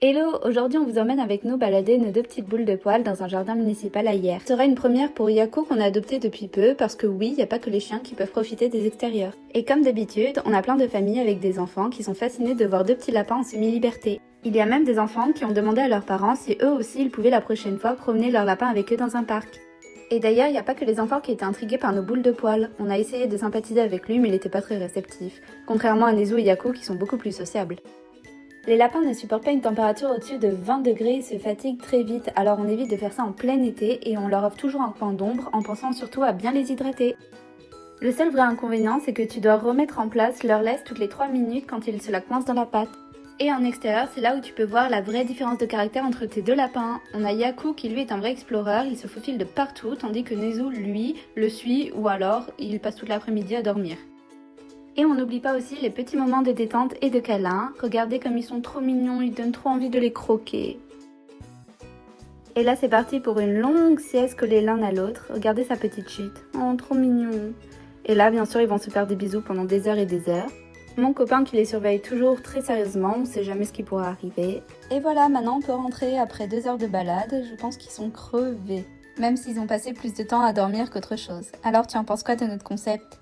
Hello, aujourd'hui on vous emmène avec nous balader nos deux petites boules de poils dans un jardin municipal à Hyères. Ce sera une première pour Yako qu'on a adopté depuis peu parce que oui, il n'y a pas que les chiens qui peuvent profiter des extérieurs. Et comme d'habitude, on a plein de familles avec des enfants qui sont fascinés de voir deux petits lapins en semi-liberté. Il y a même des enfants qui ont demandé à leurs parents si eux aussi ils pouvaient la prochaine fois promener leur lapin avec eux dans un parc. Et d'ailleurs, il n'y a pas que les enfants qui étaient intrigués par nos boules de poils. On a essayé de sympathiser avec lui mais il n'était pas très réceptif, contrairement à Nezu et Yako qui sont beaucoup plus sociables. Les lapins ne supportent pas une température au-dessus de 20 degrés et se fatiguent très vite, alors on évite de faire ça en plein été et on leur offre toujours un coin d'ombre en pensant surtout à bien les hydrater. Le seul vrai inconvénient, c'est que tu dois remettre en place leur laisse toutes les 3 minutes quand ils se la coincent dans la patte. Et en extérieur, c'est là où tu peux voir la vraie différence de caractère entre tes deux lapins. On a Yaku qui lui est un vrai explorer, il se faufile de partout, tandis que Nezu, lui, le suit ou alors il passe toute l'après-midi à dormir. Et on n'oublie pas aussi les petits moments de détente et de câlin. Regardez comme ils sont trop mignons, ils donnent trop envie de les croquer. Et là c'est parti pour une longue sieste collée l'un à l'autre. Regardez sa petite chute. Oh, trop mignon. Et là bien sûr ils vont se faire des bisous pendant des heures et des heures. Mon copain qui les surveille toujours très sérieusement, on sait jamais ce qui pourra arriver. Et voilà, maintenant on peut rentrer après 2 heures de balade. Je pense qu'ils sont crevés. Même s'ils ont passé plus de temps à dormir qu'autre chose. Alors tu en penses quoi de notre concept ?